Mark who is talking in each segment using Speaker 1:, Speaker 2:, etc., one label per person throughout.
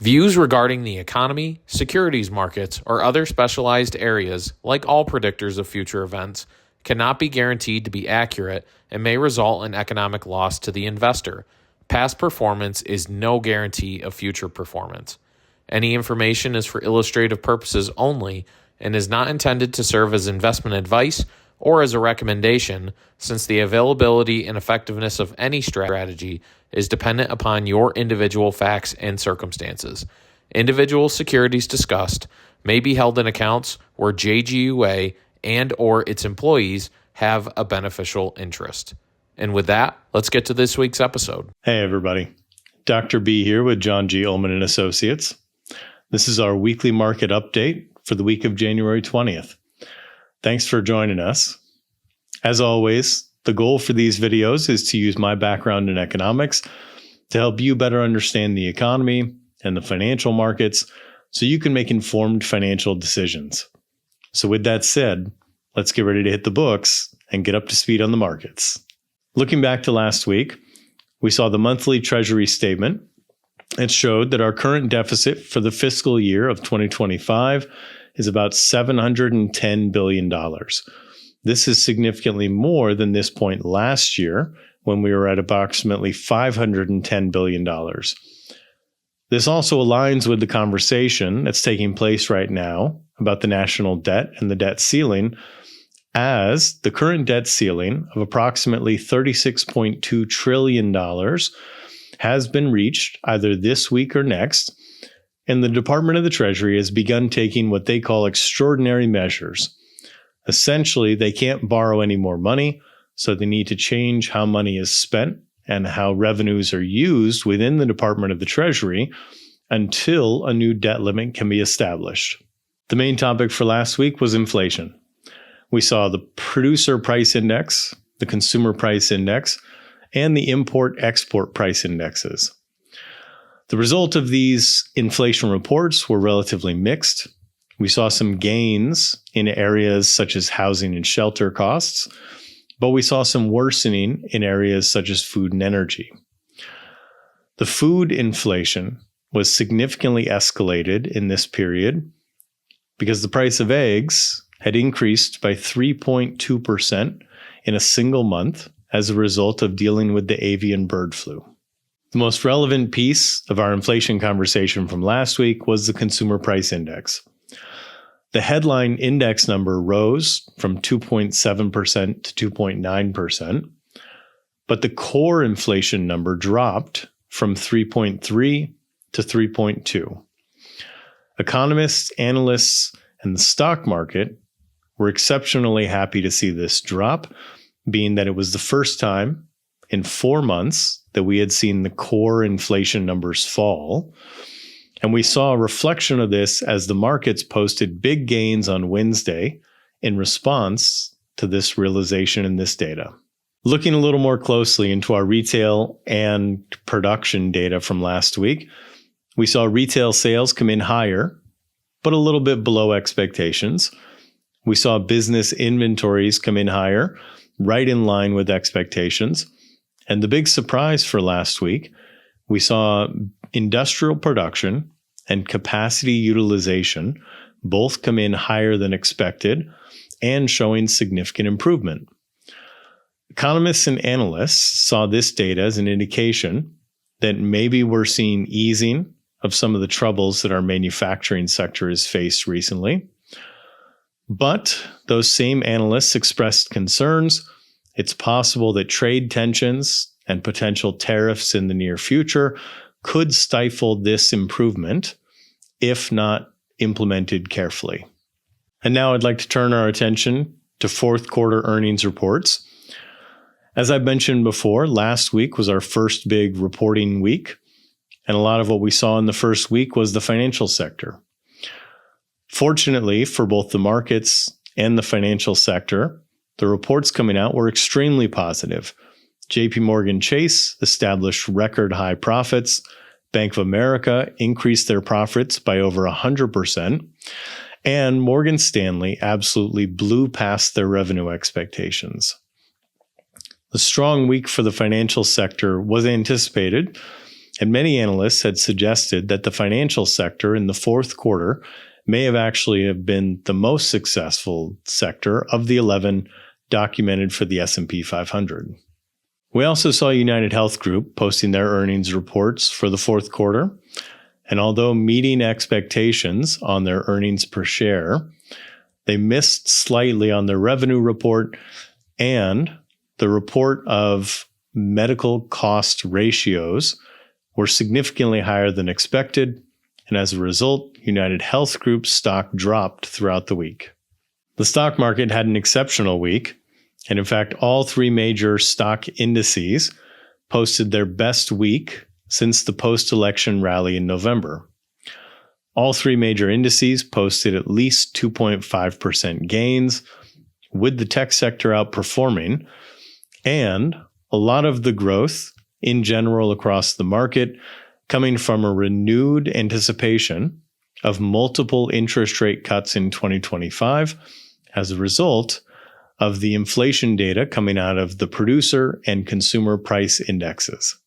Speaker 1: Views regarding the economy, securities markets, or other specialized areas, like all predictors of future events, cannot be guaranteed to be accurate and may result in economic loss to the investor. Past performance is no guarantee of future performance. Any information is for illustrative purposes only and is not intended to serve as investment advice or as a recommendation, since the availability and effectiveness of any strategy is dependent upon your individual facts and circumstances. Individual securities discussed may be held in accounts where JGUA and or its employees have a beneficial interest. And with that, let's get to this week's episode.
Speaker 2: Hey everybody, Dr. B here with John G. Ullman and Associates. This is our weekly market update for the week of January 20th. Thanks for joining us. As always, the goal for these videos is to use my background in economics to help you better understand the economy and the financial markets so you can make informed financial decisions. So with that said, let's get ready to hit the books and get up to speed on the markets. Looking back to last week, we saw the monthly Treasury statement. It showed that our current deficit for the fiscal year of 2025 is about $710 billion. This is significantly more than this point last year when we were at approximately $510 billion. This also aligns with the conversation that's taking place right now about the national debt and the debt ceiling, as the current debt ceiling of approximately $36.2 trillion has been reached either this week or next, and the Department of the Treasury has begun taking what they call extraordinary measures. Essentially, they can't borrow any more money, so they need to change how money is spent and how revenues are used within the Department of the Treasury until a new debt limit can be established. The main topic for last week was inflation. We saw the producer price index, the consumer price index, and the import-export price indexes. The result of these inflation reports were relatively mixed. We saw some gains in areas such as housing and shelter costs, but we saw some worsening in areas such as food and energy. The food inflation was significantly escalated in this period because the price of eggs had increased by 3.2% in a single month as a result of dealing with the avian bird flu. The most relevant piece of our inflation conversation from last week was the consumer price index. The headline index number rose from 2.7% to 2.9%, but the core inflation number dropped from 3.3 to 3.2. Economists, analysts, and the stock market were exceptionally happy to see this drop, being that it was the first time in 4 months that we had seen the core inflation numbers fall. And we saw a reflection of this as the markets posted big gains on Wednesday in response to this realization in this data. Looking a little more closely into our retail and production data from last week, we saw retail sales come in higher, but a little bit below expectations. We saw business inventories come in higher, right in line with expectations. And the big surprise for last week, we saw industrial production and capacity utilization both come in higher than expected and showing significant improvement. Economists and analysts saw this data as an indication that maybe we're seeing easing of some of the troubles that our manufacturing sector has faced recently. But those same analysts expressed concerns. It's possible that trade tensions and potential tariffs in the near future could stifle this improvement if not implemented carefully. And now I'd like to turn our attention to fourth quarter earnings reports. As I mentioned before, last week was our first big reporting week, and a lot of what we saw in the first week was the financial sector. Fortunately for both the markets and the financial sector, the reports coming out were extremely positive. JP Morgan Chase established record high profits. Bank of America increased their profits by over 100%. And Morgan Stanley absolutely blew past their revenue expectations. The strong week for the financial sector was anticipated and many analysts had suggested that the financial sector in the fourth quarter may have been the most successful sector of the 11 documented for the S&P 500. We also saw United Health Group posting their earnings reports for the fourth quarter, and although meeting expectations on their earnings per share, they missed slightly on their revenue report, and the report of medical cost ratios were significantly higher than expected, and as a result, United Health Group's stock dropped throughout the week. The stock market had an exceptional week, and in fact, all three major stock indices posted their best week since the post-election rally in November. All three major indices posted at least 2.5% gains, with the tech sector outperforming, and a lot of the growth in general across the market coming from a renewed anticipation of multiple interest rate cuts in 2025 as a result of the inflation data coming out of the producer and consumer price indexes.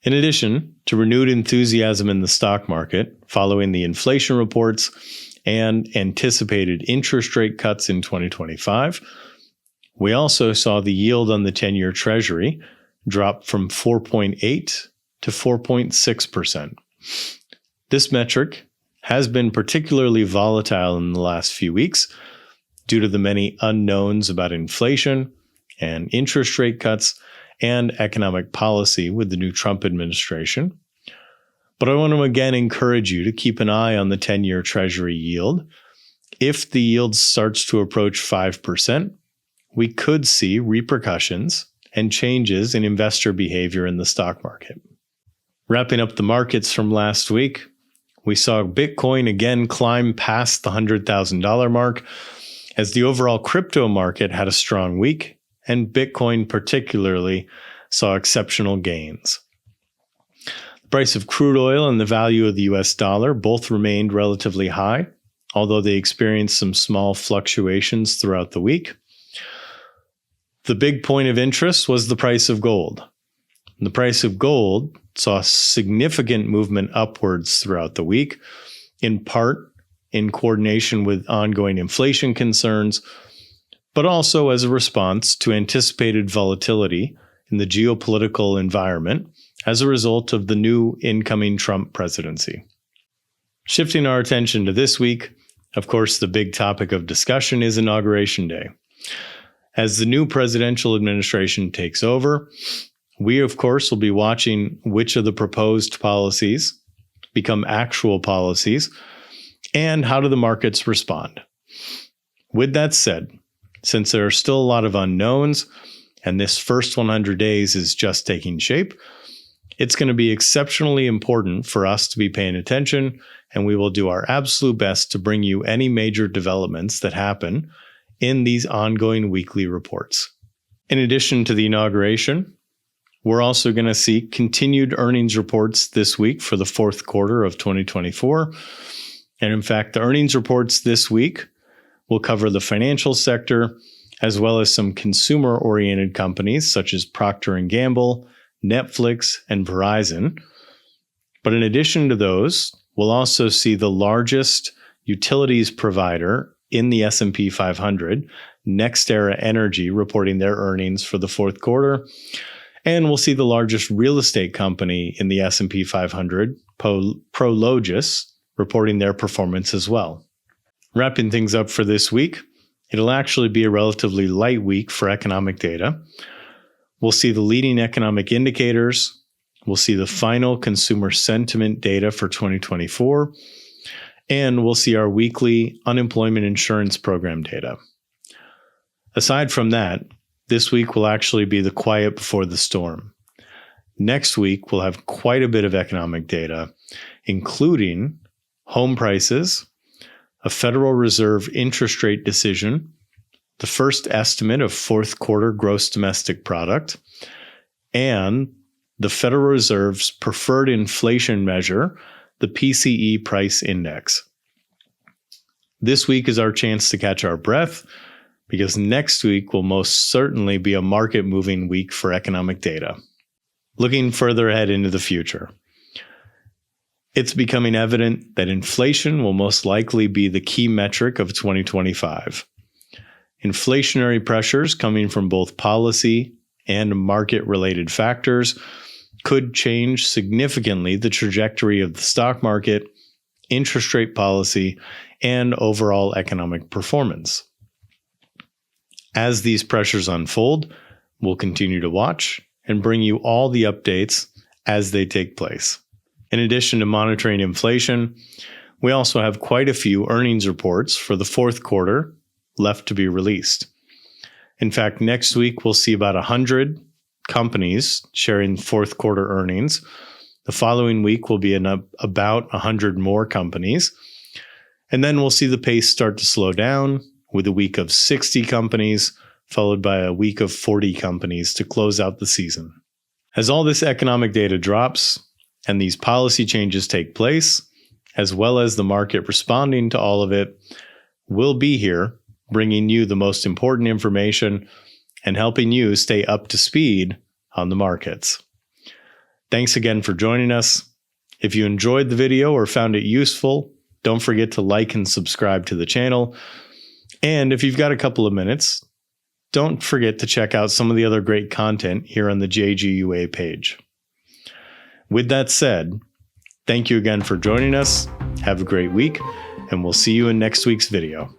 Speaker 2: In addition to renewed enthusiasm in the stock market following the inflation reports and anticipated interest rate cuts in 2025, we also saw the yield on the 10-year Treasury drop from 4.8 to 4.6%. This metric has been particularly volatile in the last few weeks due to the many unknowns about inflation and interest rate cuts and economic policy with the new Trump administration. But I want to again encourage you to keep an eye on the 10-year Treasury yield. If the yield starts to approach 5%, we could see repercussions and changes in investor behavior in the stock market. Wrapping up the markets from last week, we saw Bitcoin again climb past the $100,000 mark as the overall crypto market had a strong week, and Bitcoin particularly saw exceptional gains. The price of crude oil and the value of the US dollar both remained relatively high, although they experienced some small fluctuations throughout the week. The big point of interest was the price of gold. The price of gold saw significant movement upwards throughout the week, in part in coordination with ongoing inflation concerns, but also as a response to anticipated volatility in the geopolitical environment as a result of the new incoming Trump presidency. Shifting our attention to this week, of course, the big topic of discussion is Inauguration Day. As the new presidential administration takes over, we, of course, will be watching which of the proposed policies become actual policies and how do the markets respond. With that said, since there are still a lot of unknowns and this first 100 days is just taking shape, it's going to be exceptionally important for us to be paying attention, and we will do our absolute best to bring you any major developments that happen in these ongoing weekly reports. In addition to the inauguration, we're also going to see continued earnings reports this week for the fourth quarter of 2024. And in fact, the earnings reports this week will cover the financial sector, as well as some consumer-oriented companies such as Procter & Gamble, Netflix, and Verizon. But in addition to those, we'll also see the largest utilities provider in the S&P 500, NextEra Energy, reporting their earnings for the fourth quarter. And we'll see the largest real estate company in the S&P 500, Prologis, reporting their performance as well. Wrapping things up for this week, it'll actually be a relatively light week for economic data. We'll see the leading economic indicators. We'll see the final consumer sentiment data for 2024. And we'll see our weekly unemployment insurance program data. Aside from that, this week will actually be the quiet before the storm. Next week, we'll have quite a bit of economic data, including home prices, a Federal Reserve interest rate decision, the first estimate of fourth quarter gross domestic product, and the Federal Reserve's preferred inflation measure, the PCE price index. This week is our chance to catch our breath, because next week will most certainly be a market-moving week for economic data. Looking further ahead into the future, It's becoming evident that inflation will most likely be the key metric of 2025. Inflationary pressures coming from both policy and market-related factors could change significantly the trajectory of the stock market, interest rate policy, and overall economic performance. As these pressures unfold, we'll continue to watch and bring you all the updates as they take place. In addition to monitoring inflation, we also have quite a few earnings reports for the fourth quarter left to be released. In fact, next week we'll see about 100 companies sharing fourth quarter earnings. The following week will be about 100 more companies. And then we'll see the pace start to slow down with a week of 60 companies, followed by a week of 40 companies to close out the season. As all this economic data drops and these policy changes take place, as well as the market responding to all of it, we'll be here bringing you the most important information and helping you stay up to speed on the markets. Thanks again for joining us. If you enjoyed the video or found it useful, don't forget to like and subscribe to the channel. And if you've got a couple of minutes, don't forget to check out some of the other great content here on the JGUA page. With that said, thank you again for joining us. Have a great week, and we'll see you in next week's video.